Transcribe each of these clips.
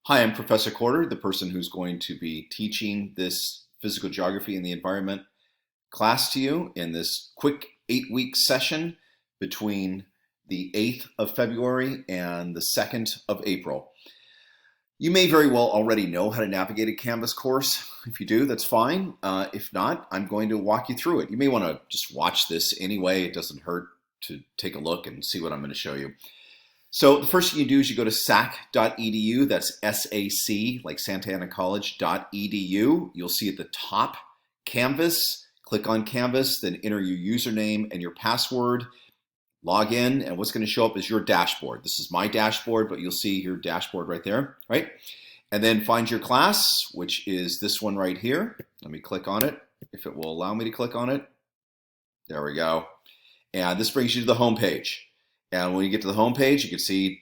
Hi, I'm Professor Corder, the person who's going to be teaching this physical geography and the environment class to you in this quick 8-week session between the 8th of February and the 2nd of April. You may very well already know how to navigate a Canvas course. If you do, that's fine. If not, I'm going to walk you through it. You may want to just watch this anyway. It doesn't hurt to take a look and see what I'm going to show you. So the first thing you do is you go to sac.edu, that's S-A-C, like Santa Ana College.edu. You'll see at the top, Canvas. Click on Canvas, then enter your username and your password. Log in, and what's going to show up is your dashboard. This is my dashboard, but you'll see your dashboard right there, right? And then find your class, which is this one right here. Let me click on it, if it will allow me to click on it. There we go. And this brings you to the home page. And when you get to the home page, you can see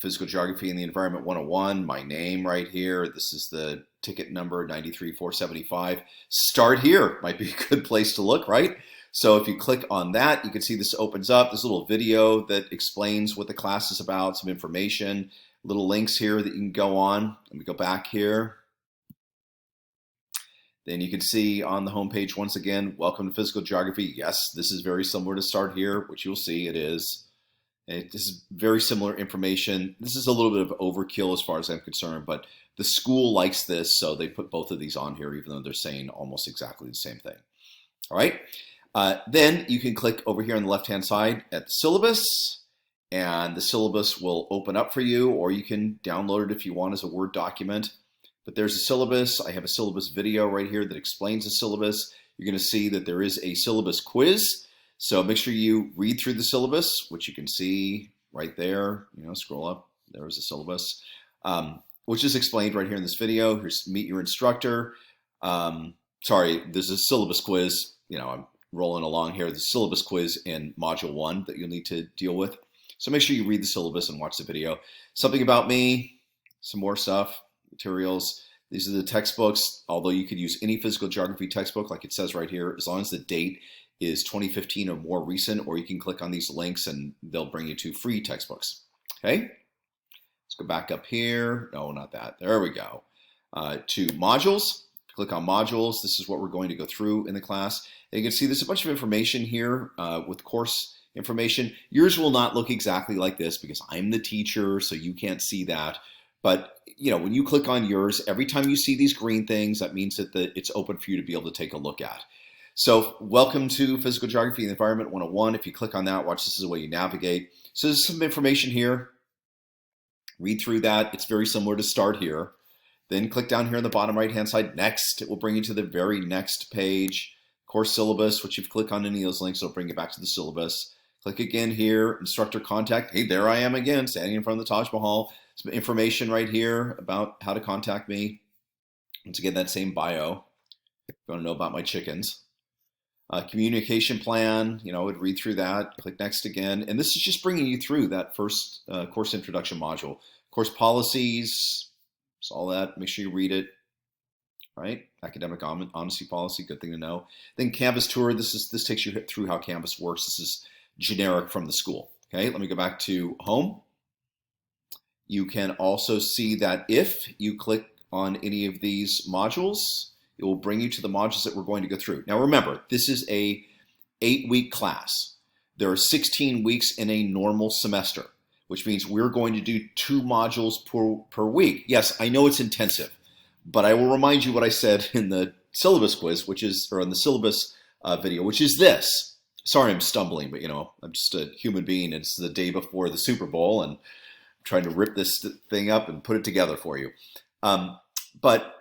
Physical Geography and the Environment 101, my name right here. This is the ticket number 93475. Start here might be a good place to look, right? So if you click on that, you can see this opens up. This little video that explains what the class is about, some information, little links here that you can go on. Let me go back here. Then you can see on the home page, once again, welcome to Physical Geography. Yes, this is very similar to Start Here, which you'll see it is. This is very similar information. This is a little bit of overkill as far as I'm concerned, but the school likes this, so they put both of these on here, even though they're saying almost exactly the same thing. All right. Then you can click over here on the left-hand side at the syllabus, and the syllabus will open up for you, or you can download it if you want as a Word document. But there's a syllabus. I have a syllabus video right here that explains the syllabus. You're going to see that there is a syllabus quiz. So make sure you read through the syllabus, which you can see right there. You know, scroll up. There's the syllabus, which is explained right here in this video. Here's meet your instructor. Sorry, there's a syllabus quiz. You know, I'm rolling along here. The syllabus quiz in Module 1 that you'll need to deal with. So make sure you read the syllabus and watch the video. Something about me, some more stuff, materials. These are the textbooks, although you could use any physical geography textbook like it says right here, as long as the date is 2015 or more recent, or you can click on these links and they'll bring you to free textbooks. Okay, let's go back up here. No, not that. There we go. To modules. Click on modules. This is what we're going to go through in the class. And you can see there's a bunch of information here with course information. Yours will not look exactly like this because I'm the teacher, so you can't see that. But you know, when you click on yours, every time you see these green things, that means that it's open for you to be able to take a look at. So welcome to Physical Geography and Environment 101. If you click on that, watch, this is the way you navigate. So there's some information here. Read through that. It's very similar to Start Here. Then click down here on the bottom right-hand side, Next. It will bring you to the very next page. Course syllabus, which if you click on any of those links, it'll bring you back to the syllabus. Click again here, Instructor Contact. Hey, there I am again, standing in front of the Taj Mahal. Some information right here about how to contact me. Once again, that same bio. If you want to know about my chickens. Communication plan, you know, I would read through that, click next again. And this is just bringing you through that first course introduction module. Course policies, it's all that, make sure you read it, right? Academic honesty policy, good thing to know. Then Canvas tour, this takes you through how Canvas works. This is generic from the school, okay? Let me go back to home. You can also see that if you click on any of these modules, it will bring you to the modules that we're going to go through. Now remember, this is a 8-week class. There are 16 weeks in a normal semester, which means we're going to do 2 modules per week. Yes, I know it's intensive, but I will remind you what I said in the syllabus quiz, which is, or in the syllabus video, which is this. Sorry, I'm stumbling, but you know, I'm just a human being. It's the day before the Super Bowl, and I'm trying to rip this thing up and put it together for you. But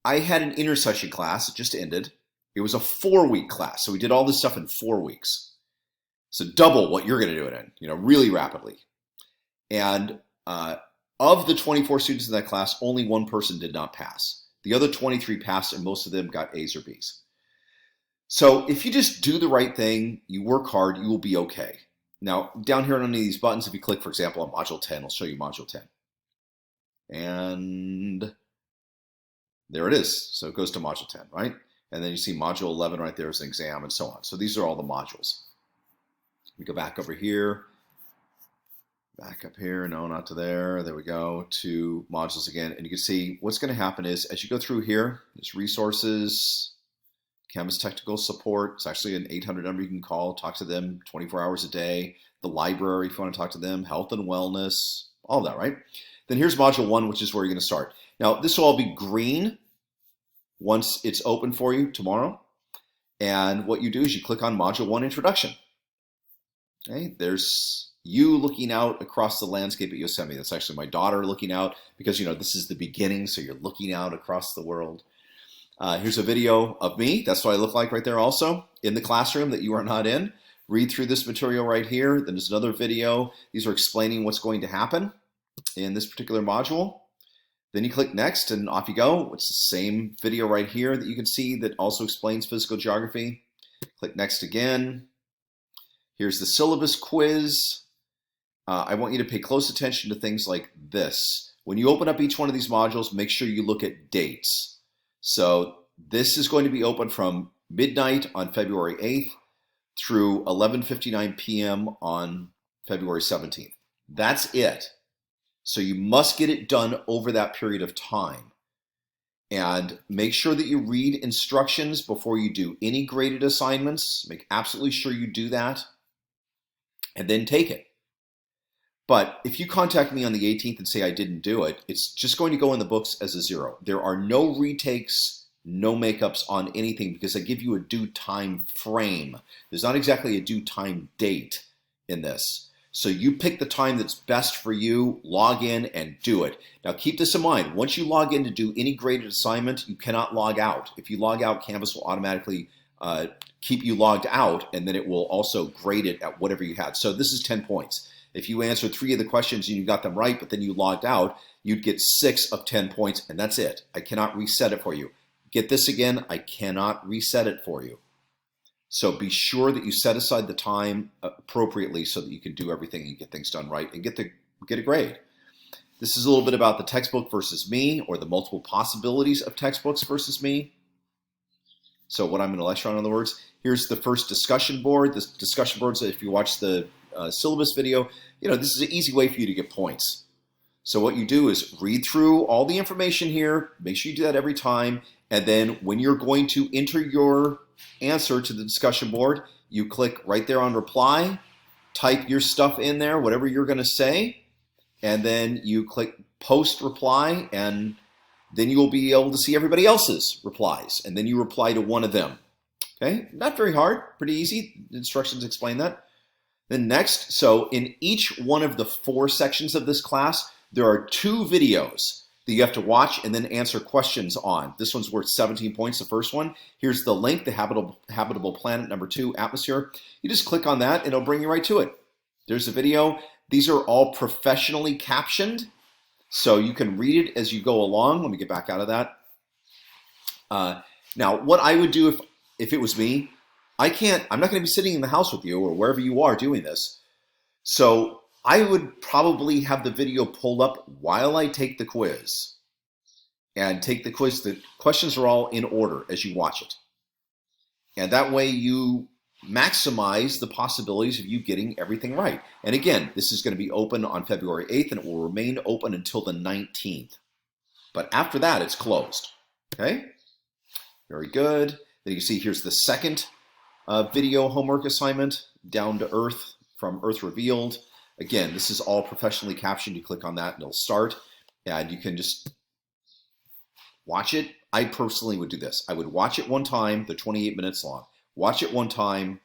I had an intersession class, it just ended. It was a 4-week class, so we did all this stuff in 4 weeks. So double what you're gonna do it in, you know, really rapidly. And of the 24 students in that class, only 1 person did not pass. The other 23 passed, and most of them got A's or B's. So if you just do the right thing, you work hard, you will be okay. Now, down here on any of these buttons, if you click, for example, on Module 10, I'll show you Module 10. And there it is. So it goes to Module 10, right? And then you see Module 11 right there as an exam and so on. So these are all the modules. We go back over here. Back up here, no, not to there. There we go, to modules again. And you can see what's going to happen is as you go through here, there's resources, Canvas technical support. It's actually an 800 number you can call, talk to them 24 hours a day. The library, if you want to talk to them, health and wellness, all that, right? Then here's module 1, which is where you're going to start. Now, this will all be green once it's open for you tomorrow. And what you do is you click on module 1 introduction. Okay, there's you looking out across the landscape at Yosemite. That's actually my daughter looking out because, you know, this is the beginning, so you're looking out across the world. Here's a video of me. That's what I look like right there also in the classroom that you are not in. Read through this material right here. Then there's another video. These are explaining what's going to happen in this particular module. Then you click next and off you go. It's the same video right here that you can see that also explains physical geography. Click next again. Here's the syllabus quiz. I want you to pay close attention to things like this. When you open up each one of these modules, make sure you look at dates. So this is going to be open from midnight on February 8th through 11:59 p.m. on February 17th. That's it. So you must get it done over that period of time. And make sure that you read instructions before you do any graded assignments. Make absolutely sure you do that. And then take it. But if you contact me on the 18th and say I didn't do it, it's just going to go in the books as a 0. There are no retakes, no makeups on anything because I give you a due time frame. There's not exactly a due time date in this. So you pick the time that's best for you, log in and do it. Now keep this in mind. Once you log in to do any graded assignment, you cannot log out. If you log out, Canvas will automatically keep you logged out, and then it will also grade it at whatever you had. So this is 10 points. If you answered 3 of the questions and you got them right, but then you logged out, you'd get 6 of 10 points, and that's it. I cannot reset it for you. Get this again, I cannot reset it for you. So be sure that you set aside the time appropriately so that you can do everything and get things done right and get a grade. This is a little bit about the textbook versus me, or the multiple possibilities of textbooks versus me. So what I'm going to lecture on, in other words, here's the first discussion board. This discussion board, so if you watch the syllabus video, you know, this is an easy way for you to get points. So what you do is read through all the information here, make sure you do that every time, and then when you're going to enter your answer to the discussion board, you click right there on reply, type your stuff in there, whatever you're going to say, and then you click post reply, and then you will be able to see everybody else's replies, and then you reply to one of them. Okay, not very hard, pretty easy. The instructions explain that. Then next, so in each one of the 4 sections of this class, there are 2 videos that you have to watch and then answer questions on. This one's worth 17 points, the first one. Here's the link, the habitable planet number 2, atmosphere. You just click on that and it'll bring you right to it. There's the video. These are all professionally captioned, so you can read it as you go along. Let me get back out of that. Now, what I would do if it was me, I'm not going to be sitting in the house with you or wherever you are doing this. So I would probably have the video pulled up while I take the quiz. And take the quiz. The questions are all in order as you watch it. And that way you maximize the possibilities of you getting everything right. And again, this is going to be open on February 8th and it will remain open until the 19th. But after that, it's closed. Okay? Very good. Then you see here's the second video homework assignment, Down to Earth from Earth Revealed. Again, this is all professionally captioned. You click on that and it'll start. And you can just watch it. I personally would do this. I would watch it one time. They're 28 minutes long. Watch it one time,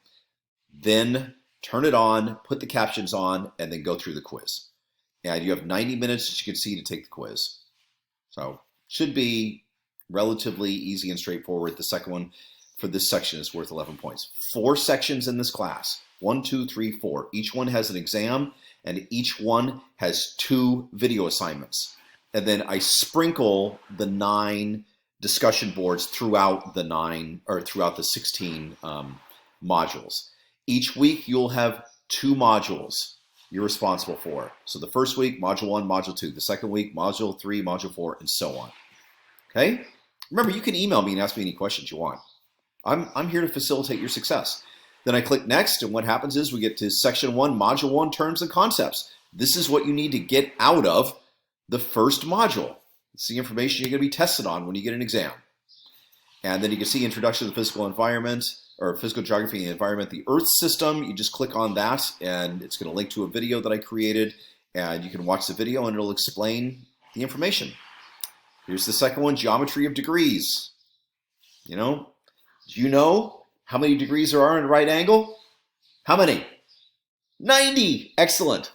then turn it on, put the captions on, and then go through the quiz. And you have 90 minutes, as you can see, to take the quiz. So should be relatively easy and straightforward. The second one for this section is worth 11 points. 4 sections in this class. 1, 2, 3, 4. Each one has an exam, and each one has 2 video assignments. And then I sprinkle the 9 discussion boards throughout the 16 modules. Each week you'll have 2 modules you're responsible for. So the first week, module 1, module 2. The second week, module 3, module 4, and so on. Okay? Remember, you can email me and ask me any questions you want. I'm here to facilitate your success. Then I click next, and what happens is we get to section 1, module 1, terms and concepts. This is what you need to get out of the first module. It's the information you're going to be tested on when you get an exam. And then you can see Introduction to the Physical Environment, or Physical Geography and the Environment, the Earth System. You just click on that, and it's going to link to a video that I created, and you can watch the video, and it'll explain the information. Here's the second one, Geometry of Degrees. You know, do you know how many degrees there are in a right angle? How many? 90. Excellent.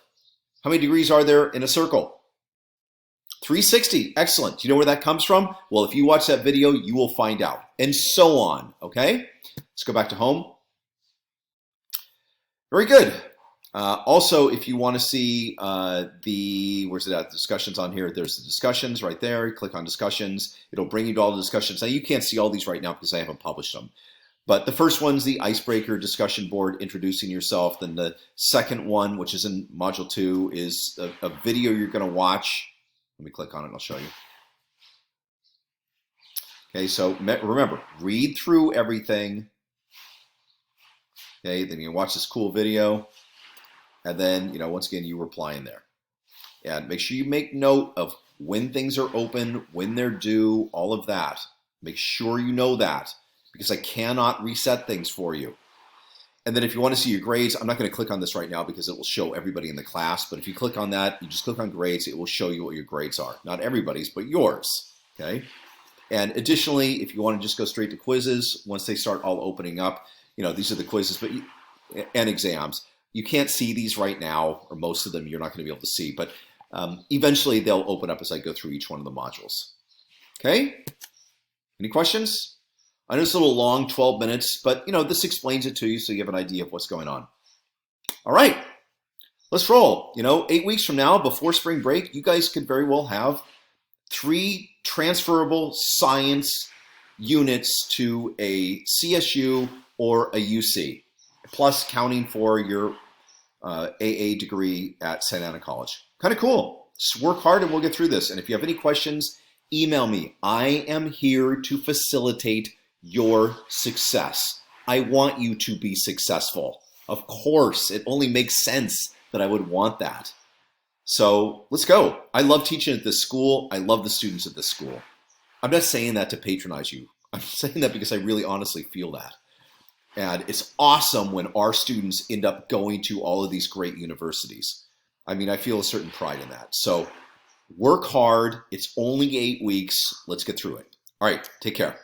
How many degrees are there in a circle? 360. Excellent. Do you know where that comes from? Well, if you watch that video, you will find out. And so on. Okay? Let's go back to home. Very good. Also, if you want to see where's it at? Discussions on here. There's the discussions right there. You click on discussions. It'll bring you to all the discussions. Now, you can't see all these right now because I haven't published them. But the first one's the icebreaker discussion board, introducing yourself. Then the second one, which is in Module 2, is a video you're going to watch. Let me click on it and I'll show you. Okay, so remember, read through everything. Okay, then you watch this cool video. And then, once again, you reply in there. And make sure you make note of when things are open, when they're due, all of that. Make sure you know that, because I cannot reset things for you. And then if you want to see your grades, I'm not going to click on this right now because it will show everybody in the class. But if you click on that, you just click on grades, it will show you what your grades are. Not everybody's, but yours. Okay. And additionally, if you want to just go straight to quizzes, once they start all opening up, these are the quizzes and exams. You can't see these right now, or most of them you're not going to be able to see. But eventually they'll open up as I go through each one of the modules. Okay. Any questions? I know it's a little long, 12 minutes, but this explains it to you so you have an idea of what's going on. All right, let's roll. 8 weeks from now, before spring break, you guys could very well have 3 transferable science units to a CSU or a UC, plus counting for your AA degree at Santa Ana College. Kind of cool. Just work hard and we'll get through this. And if you have any questions, email me. I am here to facilitate your success. I want you to be successful. Of course, it only makes sense that I would want that. So let's go. I love teaching at this school. I love the students at this school. I'm not saying that to patronize you. I'm saying that because I really honestly feel that. And it's awesome when our students end up going to all of these great universities. I mean, I feel a certain pride in that. So work hard. It's only 8 weeks. Let's get through it. All right, take care.